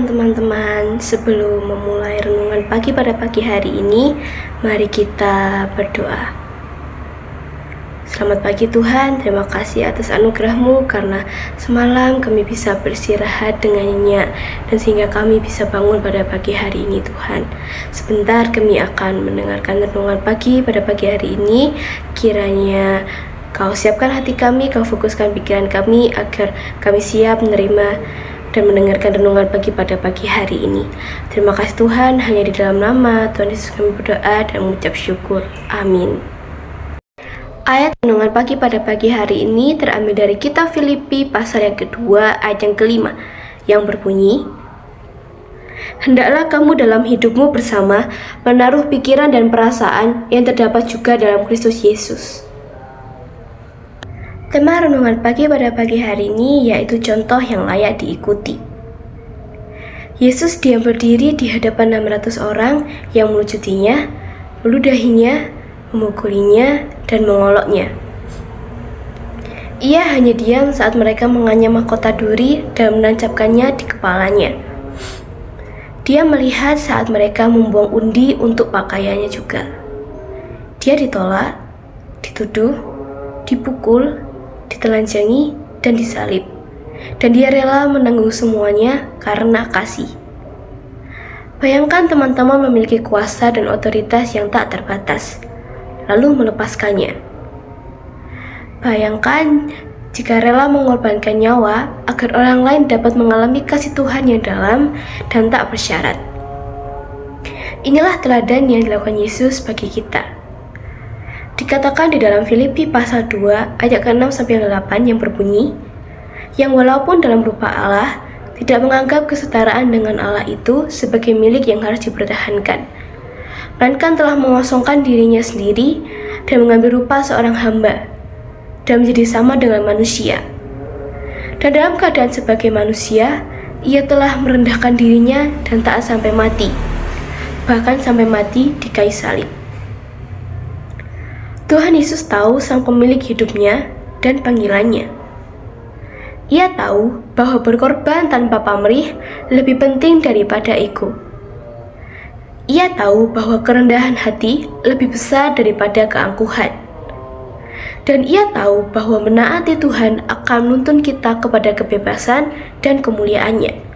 Shalom teman-teman, sebelum memulai renungan pagi pada pagi hari ini, mari kita berdoa. Selamat pagi Tuhan, terima kasih atas anugerah-Mu karena semalam kami bisa beristirahat dengan nyenyak dan sehingga kami bisa bangun pada pagi hari ini Tuhan. Sebentar kami akan mendengarkan renungan pagi pada pagi hari ini, kiranya Kau siapkan hati kami, Kau fokuskan pikiran kami agar kami siap menerima dan mendengarkan renungan pagi pada pagi hari ini. Terima kasih Tuhan, hanya di dalam nama Tuhan Yesus kami berdoa dan mengucap syukur. Amin. Ayat renungan pagi pada pagi hari ini terambil dari kitab Filipi pasal yang kedua ayat yang kelima yang berbunyi, hendaklah kamu dalam hidupmu bersama menaruh pikiran dan perasaan yang terdapat juga dalam Kristus Yesus. Tema renungan pagi pada pagi hari ini yaitu contoh yang layak diikuti. Yesus diam berdiri di hadapan 600 orang yang melujutinya, meludahinya, memukulinya, dan mengoloknya. Ia hanya diam saat mereka menganyam mahkota duri dan menancapkannya di kepalanya. Dia melihat saat mereka membuang undi untuk pakaiannya juga. Dia ditolak, dituduh, dipukul, ditelanjangi, dan disalib. Dan dia rela menanggung semuanya karena kasih. Bayangkan teman-teman memiliki kuasa dan otoritas yang tak terbatas, lalu melepaskannya. Bayangkan jika rela mengorbankan nyawa agar orang lain dapat mengalami kasih Tuhan yang dalam dan tak bersyarat. Inilah teladan yang dilakukan Yesus bagi kita. Dikatakan di dalam Filipi pasal 2 ayat ke-6 sampai ke-8 yang berbunyi, yang walaupun dalam rupa Allah, tidak menganggap kesetaraan dengan Allah itu sebagai milik yang harus dipertahankan, melainkan telah mengosongkan dirinya sendiri dan mengambil rupa seorang hamba, dan menjadi sama dengan manusia. Dan dalam keadaan sebagai manusia, ia telah merendahkan dirinya dan taat sampai mati, bahkan sampai mati di kayu salib. Tuhan Yesus tahu sang pemilik hidupnya dan panggilannya. Ia tahu bahwa berkorban tanpa pamrih lebih penting daripada ego. Ia tahu bahwa kerendahan hati lebih besar daripada keangkuhan. Dan ia tahu bahwa menaati Tuhan akan menuntun kita kepada kebebasan dan kemuliaannya.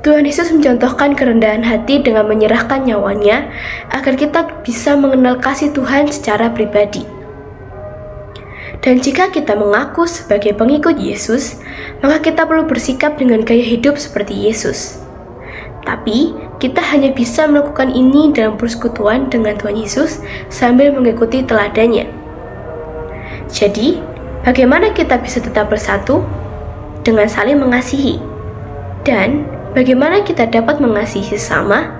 Tuhan Yesus mencontohkan kerendahan hati dengan menyerahkan nyawanya agar kita bisa mengenal kasih Tuhan secara pribadi. Dan jika kita mengaku sebagai pengikut Yesus, maka kita perlu bersikap dengan gaya hidup seperti Yesus. Tapi, kita hanya bisa melakukan ini dalam persekutuan dengan Tuhan Yesus sambil mengikuti teladannya. Jadi, bagaimana kita bisa tetap bersatu? Dengan saling mengasihi. Dan bagaimana kita dapat mengasihi sesama?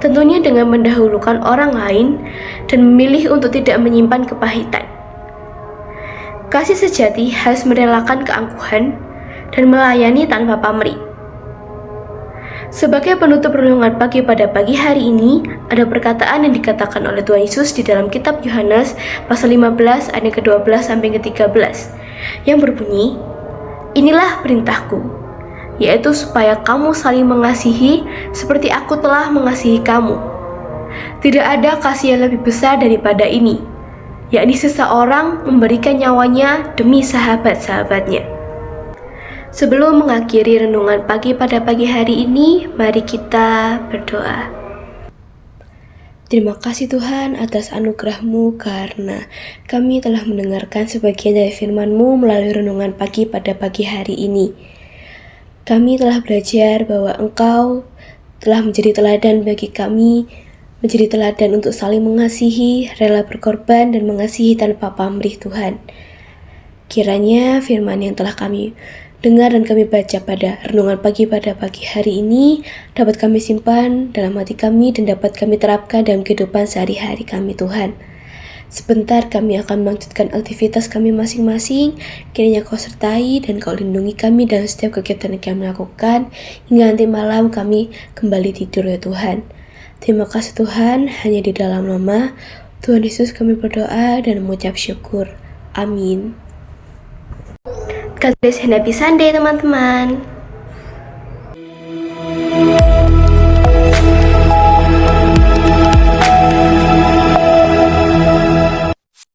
Tentunya dengan mendahulukan orang lain dan memilih untuk tidak menyimpan kepahitan. Kasih sejati harus merelakan keangkuhan dan melayani tanpa pamrih. Sebagai penutup renungan pagi pada pagi hari ini, ada perkataan yang dikatakan oleh Tuhan Yesus di dalam kitab Yohanes pasal 15 ayat ke-12 sampai ke-13 yang berbunyi, inilah perintahku, yaitu supaya kamu saling mengasihi seperti aku telah mengasihi kamu. Tidak ada kasih yang lebih besar daripada ini, yakni seseorang memberikan nyawanya demi sahabat-sahabatnya. Sebelum mengakhiri renungan pagi pada pagi hari ini, mari kita berdoa. Terima kasih Tuhan atas anugerah-Mu karena kami telah mendengarkan sebagian dari firman-Mu melalui renungan pagi pada pagi hari ini. Kami telah belajar bahwa Engkau telah menjadi teladan bagi kami, menjadi teladan untuk saling mengasihi, rela berkorban, dan mengasihi tanpa pamrih Tuhan. Kiranya firman yang telah kami dengar dan kami baca pada renungan pagi pada pagi hari ini dapat kami simpan dalam hati kami dan dapat kami terapkan dalam kehidupan sehari-hari kami Tuhan. Sebentar kami akan melanjutkan aktivitas kami masing-masing. Kiranya Kau sertai dan Kau lindungi kami dalam setiap kegiatan yang kami lakukan, hingga nanti malam kami kembali tidur ya Tuhan. Terima kasih Tuhan, hanya di dalam nama Tuhan Yesus kami berdoa dan mengucap syukur. Amin. God bless and happy Sunday teman-teman.